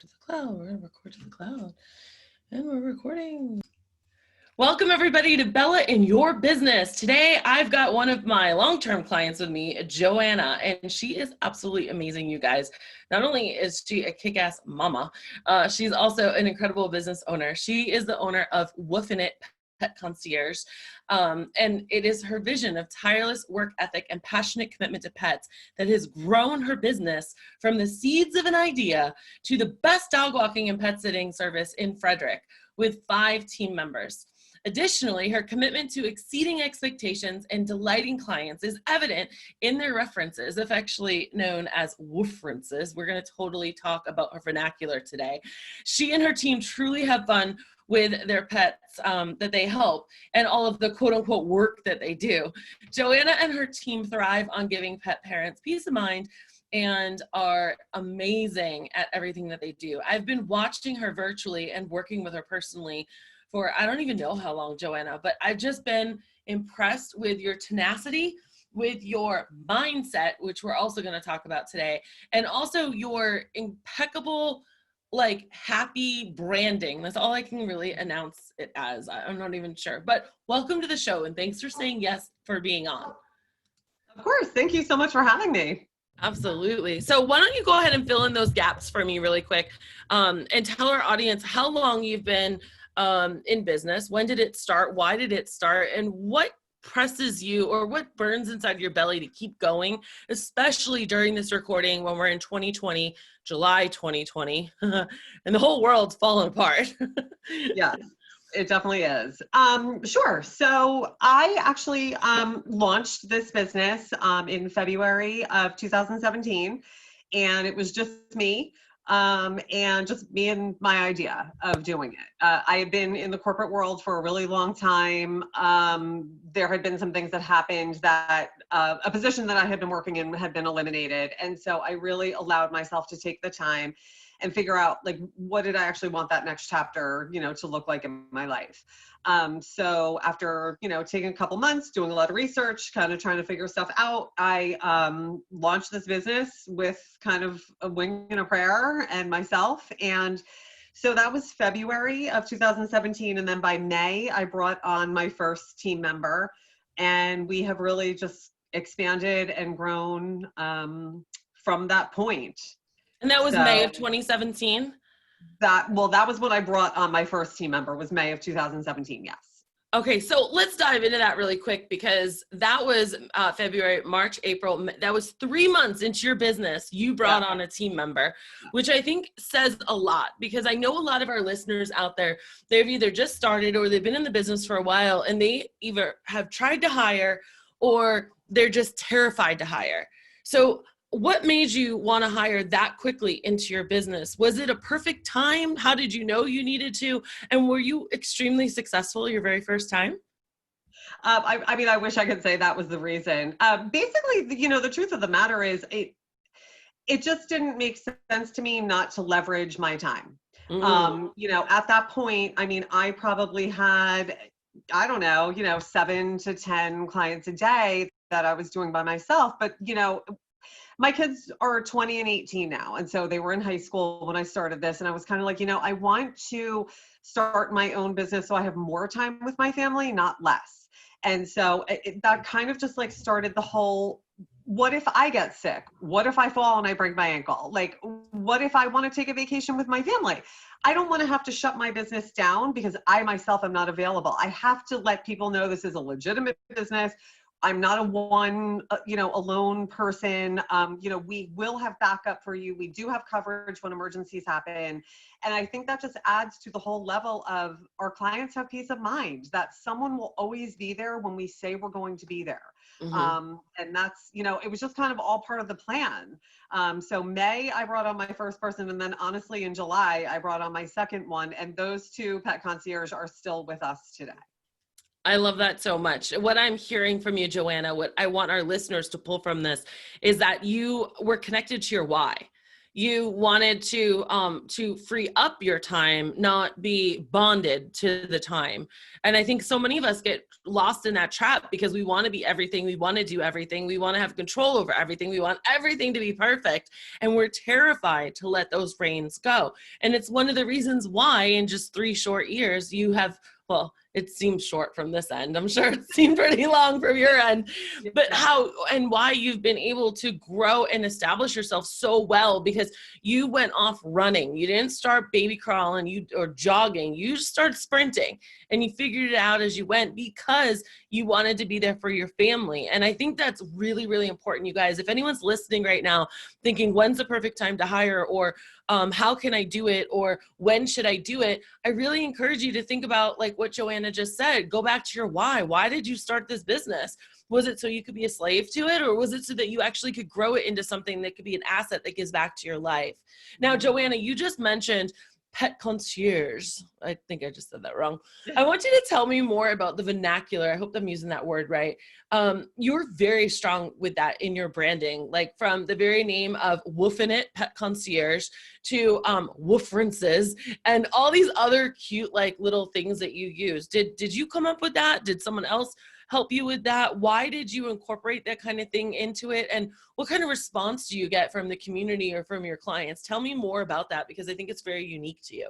to the cloud. We're going to record to the cloud. And we're recording. Welcome everybody to Bella in Your Business. Today, I've got one of my long-term clients with me, Joanna, and she is absolutely amazing, you guys. Not only is she a kick-ass mama, she's also an incredible business owner. She is the owner of Woofin' It Pet Concierge, and it is her vision of tireless work ethic and passionate commitment to pets that has grown her business from the seeds of an idea to the best dog walking and pet sitting service in Frederick with 5 team members. Additionally, her commitment to exceeding expectations and delighting clients is evident in their references, affectionately known as woofrences. We're going to totally talk about her vernacular today. She and her team truly have fun with their pets that they help and all of the quote unquote work that they do. Joanna and her team thrive on giving pet parents peace of mind and are amazing at everything that they do. I've been watching her virtually and working with her personally for I don't even know how long, Joanna, but I've just been impressed with your tenacity, with your mindset, which we're also going to talk about today, and also your impeccable, like, happy branding. That's all I can really announce it as. I'm not even sure, but welcome to the show and thanks for saying yes for being on. Of course. Thank you so much for having me. Absolutely. So why don't you go ahead and fill in those gaps for me really quick, and tell our audience how long you've been in business. When did it start? Why did it start? And what presses you or what burns inside your belly to keep going, especially during this recording when we're in 2020, July 2020, and the whole world's falling apart. Yes, it definitely is. Sure. So I actually launched this business in February of 2017, and it was just me. And just me and my idea of doing it. I had been in the corporate world for a really long time. There had been some things that happened that a position that I had been working in had been eliminated. And so I really allowed myself to take the time and figure out, like, what did I actually want that next chapter, to look like in my life. So after, taking a couple months, doing a lot of research, kind of trying to figure stuff out, I launched this business with kind of a wing and a prayer and myself. And so that was February of 2017. And then by May, I brought on my first team member. And we have really just expanded and grown from that point. And that was May of 2017? That was when I brought on my first team member, was May of 2017, yes. Okay, so let's dive into that really quick, because that was February, March, April. That was 3 months into your business. You brought on a team member, which I think says a lot, because I know a lot of our listeners out there, they've either just started or they've been in the business for a while and they either have tried to hire or they're just terrified to hire. So what made you want to hire that quickly into your business? Was it a perfect time? How did you know you needed to? And were you extremely successful your very first time? I mean, I wish I could say that was the reason. Basically, the truth of the matter is it just didn't make sense to me not to leverage my time. At that point, I mean, I probably had, I don't know, 7 to 10 clients a day that I was doing by myself. But, my kids are 20 and 18 now. And so they were in high school when I started this. And I was kind of like, I want to start my own business so I have more time with my family, not less. And so that kind of just like started the whole, what if I get sick? What if I fall and I break my ankle? Like, what if I want to take a vacation with my family? I don't want to have to shut my business down because I myself am not available. I have to let people know this is a legitimate business. I'm not a alone person. We will have backup for you. We do have coverage when emergencies happen. And I think that just adds to the whole level of our clients have peace of mind that someone will always be there when we say we're going to be there. Mm-hmm. And that's, it was just kind of all part of the plan. So May, I brought on my first person. And then honestly, in July, I brought on my second one. And those 2 pet concierge are still with us today. I love that so much. What I'm hearing from you, Joanna, what I want our listeners to pull from this is that you were connected to your why. You wanted to free up your time, not be bonded to the time. And I think so many of us get lost in that trap because we want to be everything. We want to do everything. We want to have control over everything. We want everything to be perfect. And we're terrified to let those reins go. And it's one of the reasons why in just 3 short years you have, well, it seems short from this end. I'm sure it seemed pretty long from your end, but how and why you've been able to grow and establish yourself so well, because you went off running. You didn't start baby crawling or jogging. You started sprinting, and you figured it out as you went because you wanted to be there for your family. And I think that's really, really important, you guys. If anyone's listening right now thinking, when's the perfect time to hire, or how can I do it, or when should I do it? I really encourage you to think about like what Joanna just said. Go back to your why. Why did you start this business? Was it so you could be a slave to it, or was it so that you actually could grow it into something that could be an asset that gives back to your life? Now, Joanna, you just mentioned Pet Concierge. I think I just said that wrong. I want you to tell me more about the vernacular. I hope I'm using that word right. You're very strong with that in your branding, like from the very name of Woofin' It, Pet Concierge, to Woofrences, and all these other cute like little things that you use. Did you come up with that? Did someone else help you with that? Why did you incorporate that kind of thing into it? And what kind of response do you get from the community or from your clients? Tell me more about that, because I think it's very unique to you.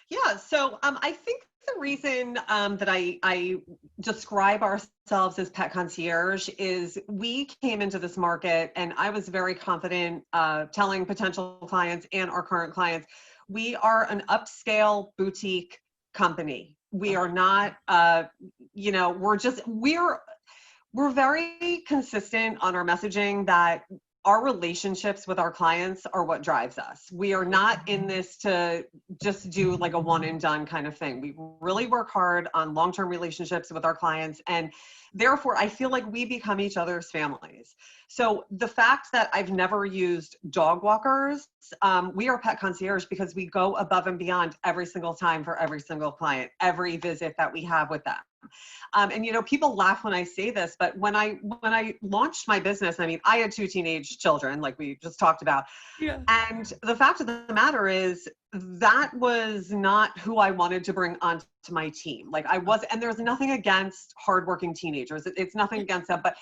Yeah, so I think the reason that I describe ourselves as Pet Concierge is we came into this market and I was very confident telling potential clients and our current clients, we are an upscale boutique company. We are not, we're very consistent on our messaging that our relationships with our clients are what drives us. We are not in this to just do like a one and done kind of thing. We really work hard on long-term relationships with our clients, and therefore I feel like we become each other's families. So the fact that I've never used dog walkers, we are Pet Concierge because we go above and beyond every single time for every single client, every visit that we have with them. And people laugh when I say this, but when I launched my business, I mean, I had 2 teenage children, like we just talked about. Yeah. And the fact of the matter is that was not who I wanted to bring onto my team. Like and there's nothing against hardworking teenagers. It's nothing against them, but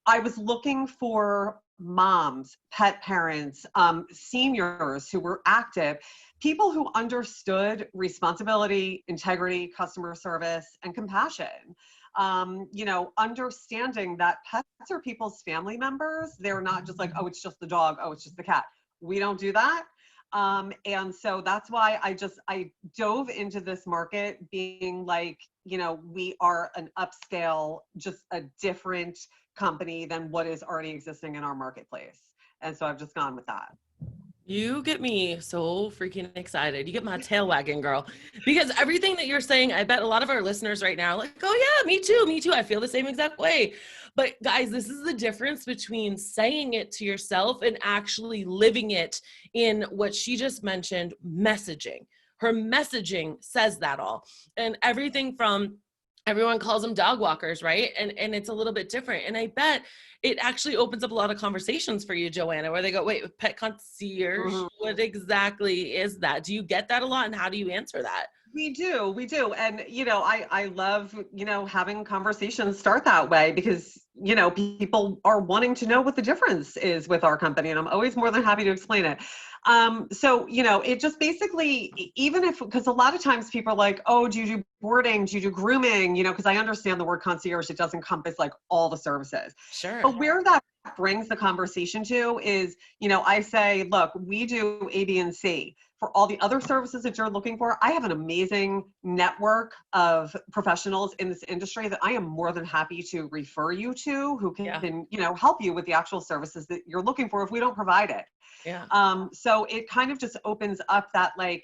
I was looking for moms, pet parents, seniors who were active, people who understood responsibility, integrity, customer service, and compassion. Understanding that pets are people's family members. They're not just like, oh, it's just the dog. Oh, it's just the cat. We don't do that. And so that's why I dove into this market being like, we are an upscale, just a different company than what is already existing in our marketplace. And so I've just gone with that. You get me so freaking excited. You get my tail wagging, girl, because everything that you're saying, I bet a lot of our listeners right now are like, oh yeah, me too. I feel the same exact way. But guys, this is the difference between saying it to yourself and actually living it in what she just mentioned, messaging. Her messaging says that all. And everything from, everyone calls them dog walkers, right? And it's a little bit different. And I bet it actually opens up a lot of conversations for you, Joanna, where they go, wait, Pet Concierge, what exactly is that? Do you get that a lot? And how do you answer that? We do. And, I love, having conversations start that way because, people are wanting to know what the difference is with our company. And I'm always more than happy to explain it. It just basically, because a lot of times people are like, oh, do you do boarding? Do you do grooming? Because I understand the word concierge, it does encompass like all the services. Sure. But where that brings the conversation to is, I say, look, we do A, B, and C. For all the other services that you're looking for, I have an amazing network of professionals in this industry that I am more than happy to refer you to who can, help you with the actual services that you're looking for if we don't provide it. Yeah. So it kind of just opens up that we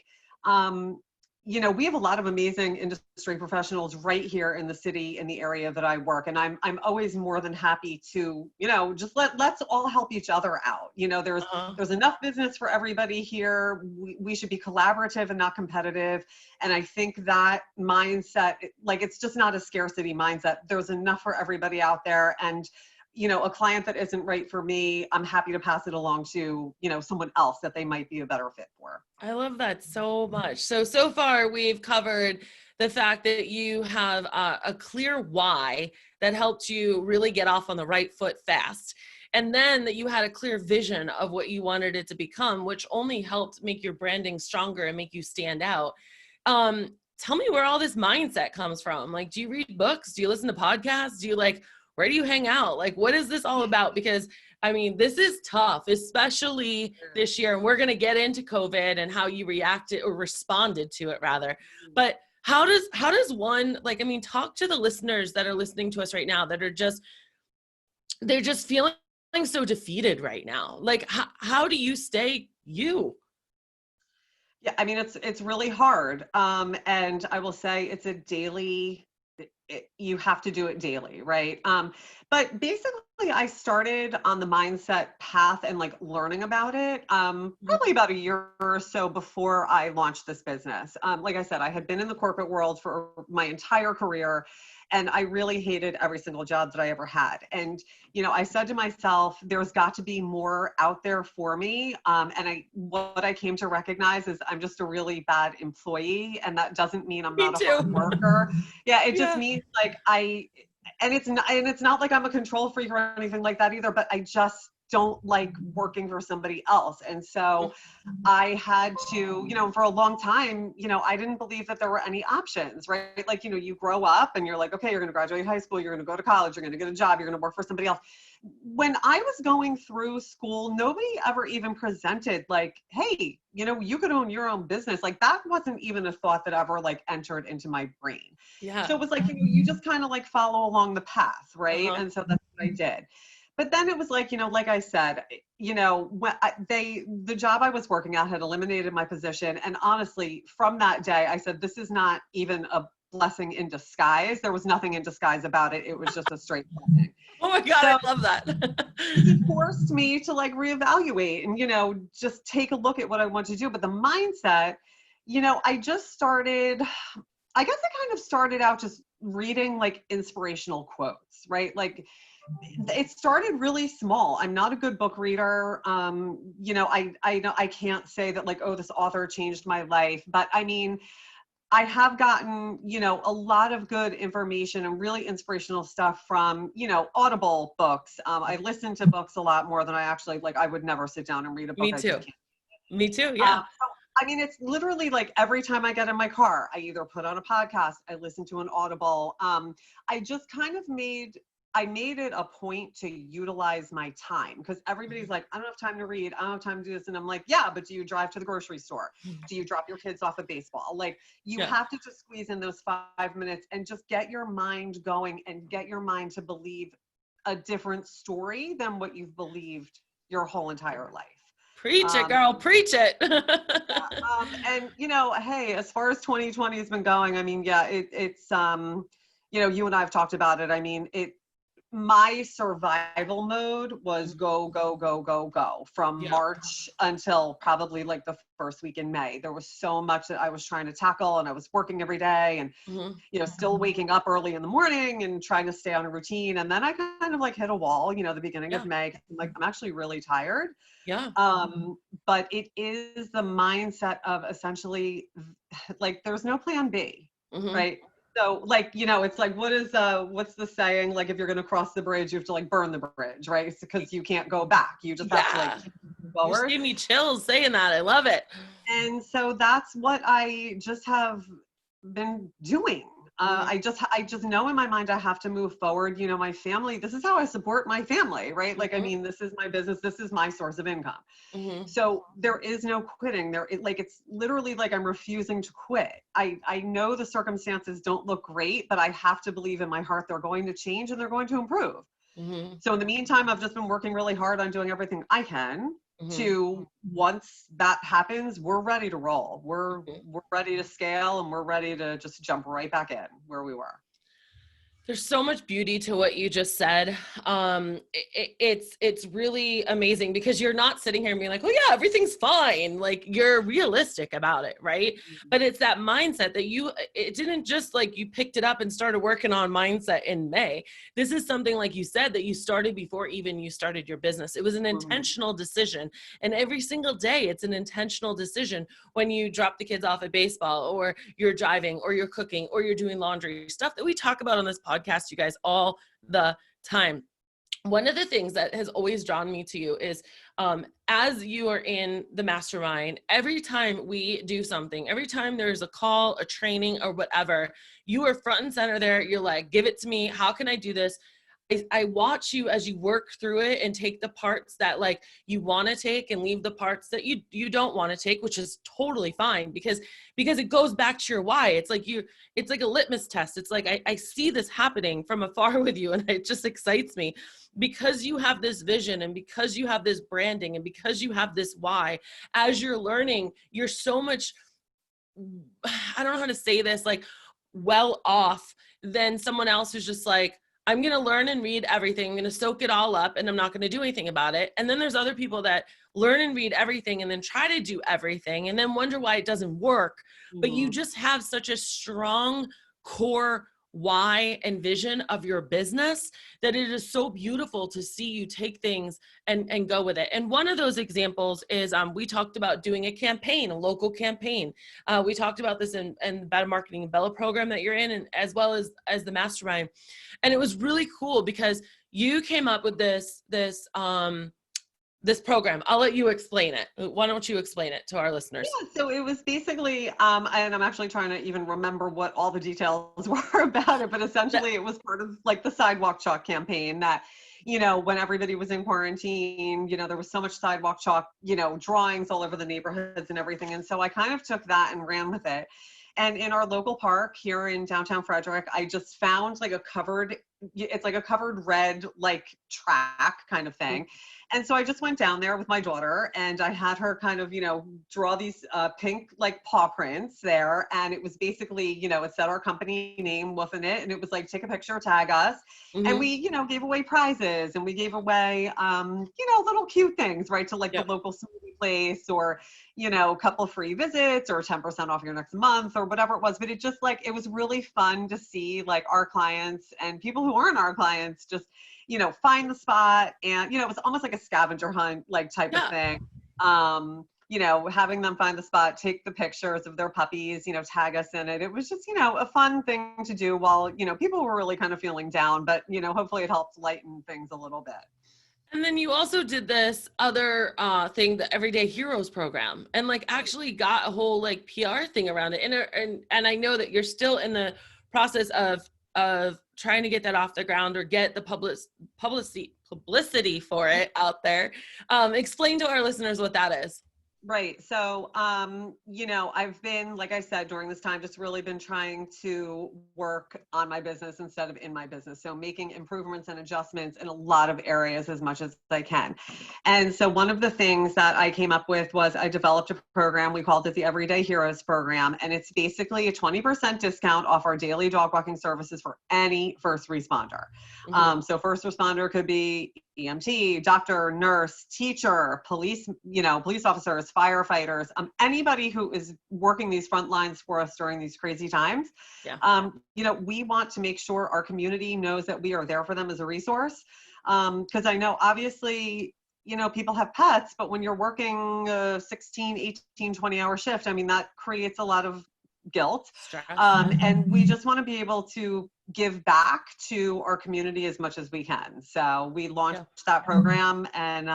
have a lot of amazing industry professionals right here in the city, in the area that I work. And I'm always more than happy to, just let's all help each other out. There's enough business for everybody here. We should be collaborative and not competitive. And I think that mindset, it's just not a scarcity mindset. There's enough for everybody out there. And a client that isn't right for me, I'm happy to pass it along to, someone else that they might be a better fit for. I love that so much. So far we've covered the fact that you have a clear why that helped you really get off on the right foot fast. And then that you had a clear vision of what you wanted it to become, which only helped make your branding stronger and make you stand out. Tell me where all this mindset comes from. Like, do you read books? Do you listen to podcasts? Where do you hang out? Like, what is this all about? Because I mean, this is tough, especially this year. And we're going to get into COVID and how you reacted or responded to it rather. But how does one, talk to the listeners that are listening to us right now that are they're just feeling so defeated right now. Like, how do you stay you? Yeah, I mean, it's really hard. And I will say it's a daily, you have to do it daily, right? But basically I started on the mindset path and like learning about it, probably about a year or so before I launched this business. Like I said, I had been in the corporate world for my entire career, and I really hated every single job that I ever had. And, I said to myself, there's got to be more out there for me. And what I came to recognize is I'm just a really bad employee. And that doesn't mean I'm not a hard worker. Yeah, it just means like and it's not like I'm a control freak or anything like that either, but I just don't like working for somebody else. And so I had to, for a long time, I didn't believe that there were any options, right? Like, you grow up and you're like, okay, you're going to graduate high school, you're going to go to college, you're going to get a job, you're going to work for somebody else. When I was going through school, nobody ever even presented like, hey, you could own your own business. Like, that wasn't even a thought that ever like entered into my brain. Yeah. So it was like, you just kind of like follow along the path, right? And so that's what I did. But then it was like, like I said, the job I was working at had eliminated my position. And honestly, from that day, I said, this is not even a blessing in disguise. There was nothing in disguise about it. It was just a straight blessing. Oh my God, I love that. He forced me to like reevaluate and, just take a look at what I want to do. But the mindset, I just started, I guess I kind of started out just reading like inspirational quotes, right? Like, it started really small. I'm not a good book reader. I know I can't say that like, oh, this author changed my life, but I mean, I have gotten, a lot of good information and really inspirational stuff from, Audible books. I listen to books a lot more than I actually like. I would never sit down and read a book. Me too. Me too. Yeah. I mean, it's literally like every time I get in my car, I either put on a podcast, I listen to an Audible. I just kind of I made it a point to utilize my time, because everybody's like, I don't have time to read. I don't have time to do this. And I'm like, yeah, but do you drive to the grocery store? Do you drop your kids off at baseball? Like, you have to just squeeze in those 5 minutes and just get your mind going and get your mind to believe a different story than what you've believed your whole entire life. Preach it, girl. Preach it. And, hey, as far as 2020 has been going, I mean, yeah, it's, you and I have talked about it. I mean, my survival mode was go, go, go, go, go from March until probably like the first week in May. There was so much that I was trying to tackle, and I was working every day and, still waking up early in the morning and trying to stay on a routine. And then I kind of like hit a wall, the beginning of May. Like, I'm actually really tired. Yeah. But it is the mindset of essentially like, there's no plan B, right? So like, it's like, what's the saying? Like, if you're going to cross the bridge, you have to like burn the bridge, right? It's because you can't go back. You just have to like keep forward. You just gave me chills saying that. I love it. And so that's what I just have been doing. I just know in my mind I have to move forward. My family, this is how I support my family, right? Like, I mean, this is my business. This is my source of income. So there is no quitting. It's literally like I'm refusing to quit. I know the circumstances don't look great, but I have to believe in my heart they're going to change and they're going to improve. So in the meantime, I've just been working really hard on doing everything I can to, once that happens, we're ready to roll. We're ready to scale, and we're ready to just jump right back in where we were. There's so much beauty to what you just said. It's really amazing because you're not sitting here and being like, oh yeah, everything's fine. Like you're realistic about it, right? But it's that mindset that it didn't just like you picked it up and started working on mindset in May. This is something, like you said, that you started before even you started your business. It was an intentional decision. And every single day it's an intentional decision when you drop the kids off at baseball, or you're driving, or you're cooking, or you're doing laundry, stuff that we talk about on this podcast, you guys, all the time. One of the things that has always drawn me to you is as you are in the mastermind, every time we do something, every time there's a call, a training, or whatever, you are front and center there. You're like, give it to me. How can I do this? I watch you as you work through it and take the parts that like you want to take and leave the parts that you don't want to take, which is totally fine because it goes back to your why. It's like it's like a litmus test. It's like, I see this happening from afar with you, and it just excites me because you have this vision, and because you have this branding, and because you have this why. As you're learning, you're so much, I don't know how to say this, like well off than someone else who's just like, I'm going to learn and read everything. I'm going to soak it all up, and I'm not going to do anything about it. And then there's other people that learn and read everything and then try to do everything and then wonder why it doesn't work. But you just have such a strong core why and vision of your business that it is so beautiful to see you take things and go with it. And one of those examples is we talked about doing a campaign, a local campaign. We talked about this in the Better Marketing and Bella program that you're in, and as well as the Mastermind. And it was really cool because you came up with this program. I'll let you explain it. Why don't you explain it to our listeners? Yeah, so it was basically, and I'm actually trying to even remember what all the details were about it, but essentially it was part of like the sidewalk chalk campaign that, when everybody was in quarantine, there was so much sidewalk chalk, drawings all over the neighborhoods and everything. And so I kind of took that and ran with it. And in our local park here in downtown Frederick, I just found like it's like a covered red, like track kind of thing. And so I just went down there with my daughter, and I had her kind of, draw these pink like paw prints there. And it was basically, it said our company name, wasn't it? And it was like, take a picture, tag us. And we, gave away prizes, and we gave away, little cute things, right? To like the local smoothie place, or, a couple free visits, or 10% off your next month, or whatever it was. But it just like, it was really fun to see like our clients and people who aren't our clients just, find the spot. And, it was almost like a scavenger hunt, like type of thing. Having them find the spot, take the pictures of their puppies, tag us in it. It was just, a fun thing to do while, people were really kind of feeling down, but, hopefully it helped lighten things a little bit. And then you also did this other thing, the Everyday Heroes program, and like actually got a whole like PR thing around it. And I know that you're still in the process of trying to get that off the ground, or get the publicity for it out there. Explain to our listeners what that is. Right. So, I've been, like I said, during this time, just really been trying to work on my business instead of in my business. So making improvements and adjustments in a lot of areas as much as I can. And so one of the things that I came up with was I developed a program. We called it the Everyday Heroes program. And it's basically a 20% discount off our daily dog walking services for any first responder. So first responder could be EMT, doctor, nurse, teacher, police officers, firefighters, anybody who is working these front lines for us during these crazy times. We want to make sure our community knows that we are there for them as a resource. Because I know obviously, people have pets, but when you're working a 16, 18, 20-hour shift, I mean, that creates a lot of guilt. And we just want to be able to give back to our community as much as we can. So we launched that program, and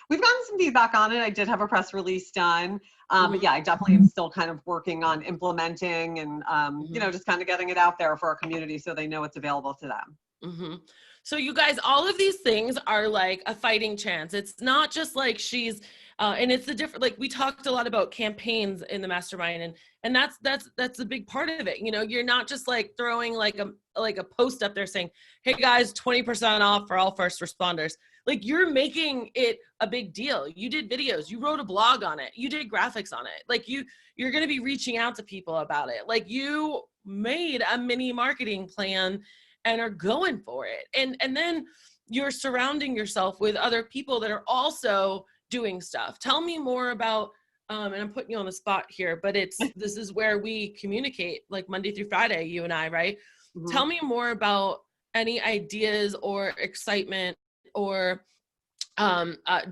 we've gotten some feedback on it. I did have a press release done. But yeah, I definitely am still kind of working on implementing and, just kind of getting it out there for our community so they know it's available to them. So you guys, all of these things are like a fighting chance. It's not just like she's, and it's the different, like we talked a lot about campaigns in the Mastermind, and that's a big part of it. You're not just like throwing like a post up there saying, hey guys, 20% off for all first responders. Like you're making it a big deal. You did videos, you wrote a blog on it, you did graphics on it. Like you're going to be reaching out to people about it. Like you made a mini marketing plan and are going for it. And then you're surrounding yourself with other people that are also doing stuff. Tell me more about, and I'm putting you on the spot here, but this is where we communicate, like Monday through Friday, you and I, right? Mm-hmm. Tell me more about any ideas or excitement or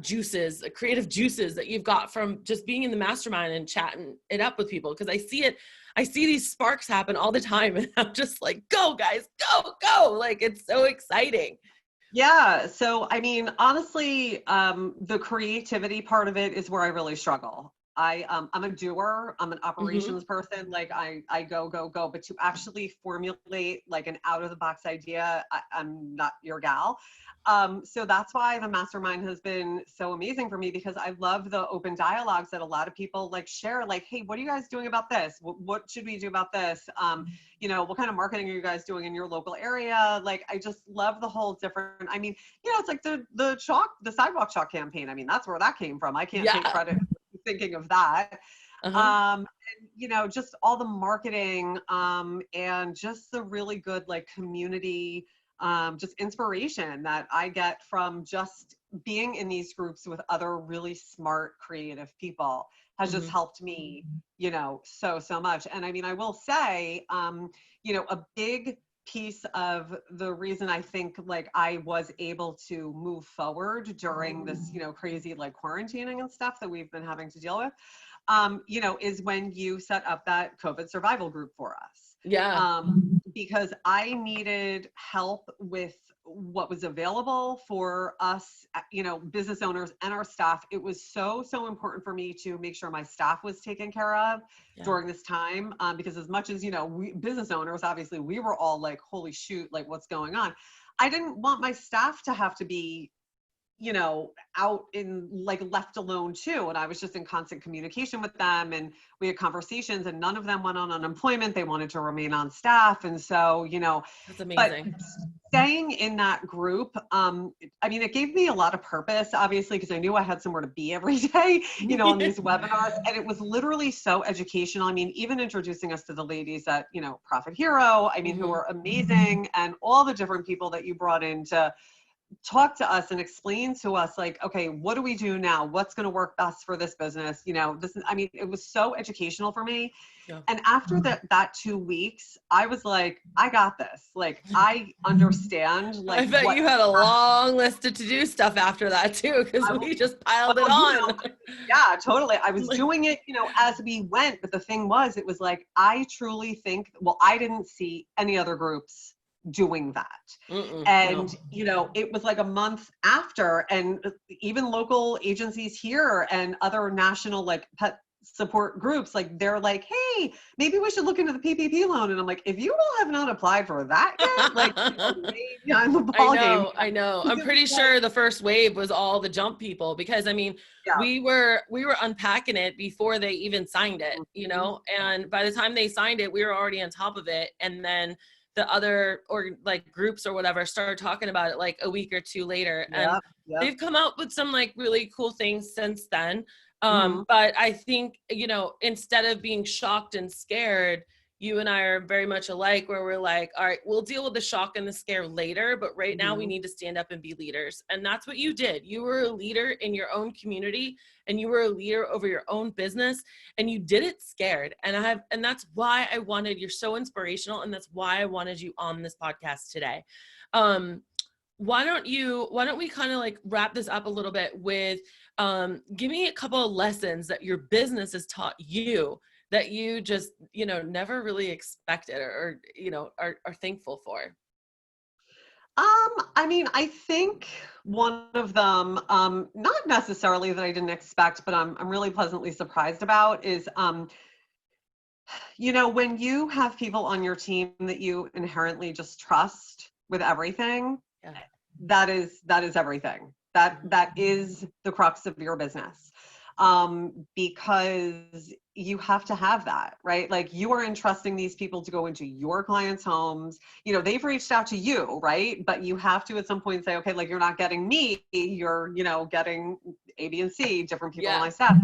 juices, creative juices that you've got from just being in the mastermind and chatting it up with people. Cause I see these sparks happen all the time, and I'm just like, go guys, go. Like, it's so exciting. Yeah. So, I mean, honestly, the creativity part of it is where I really struggle. I'm a doer. I'm an operations person. Like I go, but to actually formulate like an out of the box idea, I'm not your gal. So that's why the mastermind has been so amazing for me, because I love the open dialogues that a lot of people like share, like, hey, what are you guys doing about this? What should we do about this? You know, what kind of marketing are you guys doing in your local area? Like, I just love the whole different, I mean, you know, it's like the sidewalk chalk campaign. I mean, that's where that came from. I can't take credit for thinking of that. And, you know, just all the marketing, and just the really good, like, community, just inspiration that I get from just being in these groups with other really smart, creative people has just helped me, you know, so much. And I mean, I will say, you know, a big piece of the reason I think like I was able to move forward during this, you know, crazy like quarantining and stuff that we've been having to deal with, you know, is when you set up that COVID survival group for us. Yeah. Because I needed help with what was available for us, you know, business owners and our staff. It was so important for me to make sure my staff was taken care of during this time. Because as much as, you know, we business owners, obviously we were all like, holy shoot, like what's going on? I didn't want my staff to have to be, you know, out in like left alone too. And I was just in constant communication with them, and we had conversations, and none of them went on unemployment. They wanted to remain on staff. And so, you know, that's amazing. But staying in that group, I mean, it gave me a lot of purpose, obviously, because I knew I had somewhere to be every day, you know, on these webinars. And it was literally so educational. I mean, even introducing us to the ladies at, you know, Profit Hero, I mean, who are amazing, and all the different people that you brought in to talk to us and explain to us, like, okay, what do we do now? What's going to work best for this business? You know, this is, I mean, it was so educational for me. And after that 2 weeks, I was like, I got this. Like, I understand. Like, I bet you had a long list of to-do stuff after that too, because we just piled it on. You know, yeah, totally. I was doing it, you know, as we went. But the thing was, it was like, I truly think, well, I didn't see any other groups doing that. And you know, it was like a month after, and even local agencies here and other national like pet support groups, like they're like, hey, maybe we should look into the PPP loan. And I'm like, if you all have not applied for that yet, like, behind the ball game. I know. I'm pretty sure the first wave was all the jump people, because I mean, we were unpacking it before they even signed it, you know, and by the time they signed it, we were already on top of it. And then the other or like groups or whatever started talking about it like a week or two later. And they've come out with some like really cool things since then. But I think, you know, instead of being shocked and scared, you and I are very much alike, where we're like, all right, we'll deal with the shock and the scare later, but right now we need to stand up and be leaders. And that's what you did. You were a leader in your own community, and you were a leader over your own business, and you did it scared. And that's why I wanted, you're so inspirational. And that's why I wanted you on this podcast today. Why don't we kind of like wrap this up a little bit with, give me a couple of lessons that your business has taught you that you just, you know, never really expected or you know, are thankful for? I mean, I think one of them, not necessarily that I didn't expect, but I'm really pleasantly surprised about is, you know, when you have people on your team that you inherently just trust with everything, that is everything. That is the crux of your business. Because you have to have that, right? Like, you are entrusting these people to go into your clients' homes. You know, they've reached out to you, right? But you have to at some point say, okay, like, you're not getting me, you're, you know, getting A, B, and C, different people on my staff.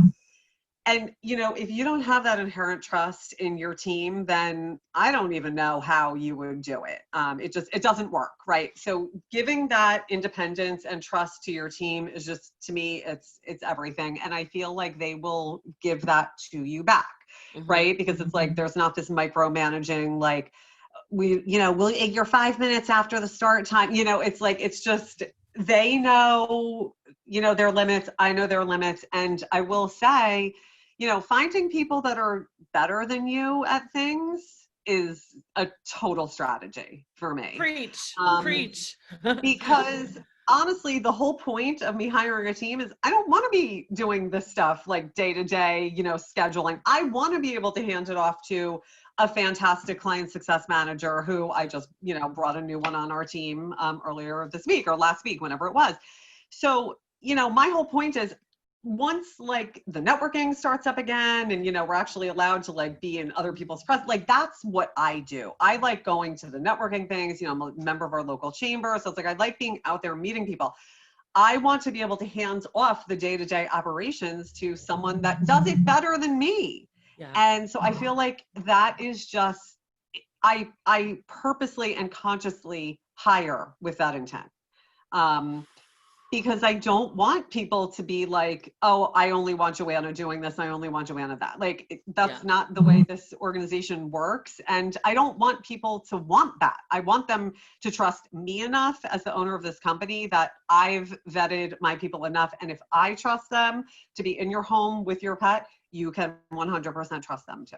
And, if you don't have that inherent trust in your team, then I don't even know how you would do it. It doesn't work, right? So giving that independence and trust to your team is just, to me, it's everything. And I feel like they will give that to you back, right? Because it's like, there's not this micromanaging, like, you're 5 minutes after the start time. It's like, it's just, they know, their limits. I know their limits. And I will say, finding people that are better than you at things is a total strategy for me. Preach. Because honestly, the whole point of me hiring a team is I don't want to be doing this stuff like day to day, scheduling. I want to be able to hand it off to a fantastic client success manager who I just, brought a new one on our team earlier this week or last week, whenever it was. So, my whole point is, once like the networking starts up again and we're actually allowed to like be in other people's presence, like that's what I do. I like going to the networking things. I'm a member of our local chamber, so it's like I like being out there meeting people. I want to be able to hand off the day-to-day operations to someone that does it better than me. Yeah. And so I feel like that is just, I purposely and consciously hire with that intent. Because I don't want people to be like, oh, I only want Joanna doing this. I only want Joanna that. Like, that's not the way this organization works. And I don't want people to want that. I want them to trust me enough as the owner of this company that I've vetted my people enough. And if I trust them to be in your home with your pet, you can 100% trust them too.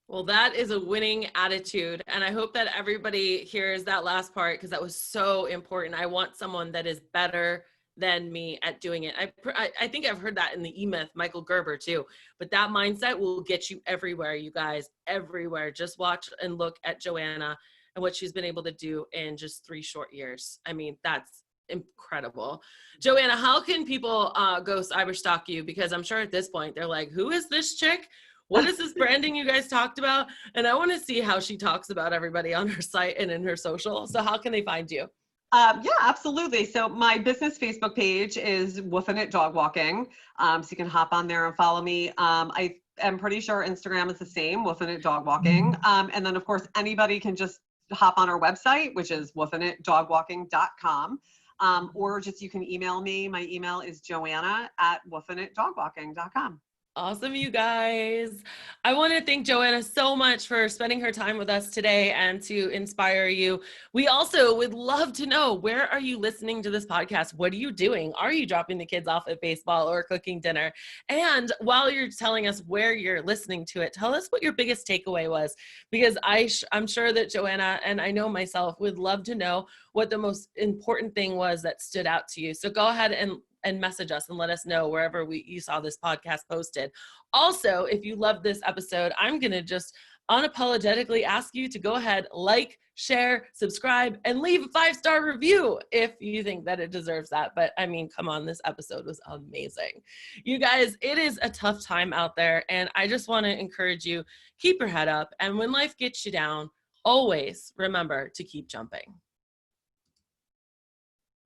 Well, that is a winning attitude. And I hope that everybody hears that last part, because that was so important. I want someone that is better than me at doing it. I think I've heard that in the E-Myth, Michael Gerber too. But that mindset will get you everywhere, you guys, everywhere. Just watch and look at Joanna and what she's been able to do in just 3 short years. I mean, that's incredible. Joanna, how can people go cyberstalk you? Because I'm sure at this point they're like, who is this chick? What is this branding you guys talked about? And I want to see how she talks about everybody on her site and in her social. So how can they find you? Yeah, absolutely. So my business Facebook page is Woofing It Dog Walking. So you can hop on there and follow me. I am pretty sure Instagram is the same, Woofing It Dog Walking. And then of course, anybody can just hop on our website, which is woofingitdogwalking.com. Or just, you can email me. My email is joanna@woofingitdogwalking.com. Awesome, you guys. I want to thank Joanna so much for spending her time with us today and to inspire you. We also would love to know, where are you listening to this podcast? What are you doing? Are you dropping the kids off at baseball or cooking dinner? And while you're telling us where you're listening to it, tell us what your biggest takeaway was, because I'm sure that Joanna, and I know myself, would love to know what the most important thing was that stood out to you. So go ahead and message us and let us know wherever you saw this podcast posted. Also, if you love this episode, I'm going to just unapologetically ask you to go ahead, like, share, subscribe, and leave a 5-star review if you think that it deserves that. But I mean, come on, this episode was amazing. You guys, it is a tough time out there, and I just want to encourage you, keep your head up. And when life gets you down, always remember to keep jumping.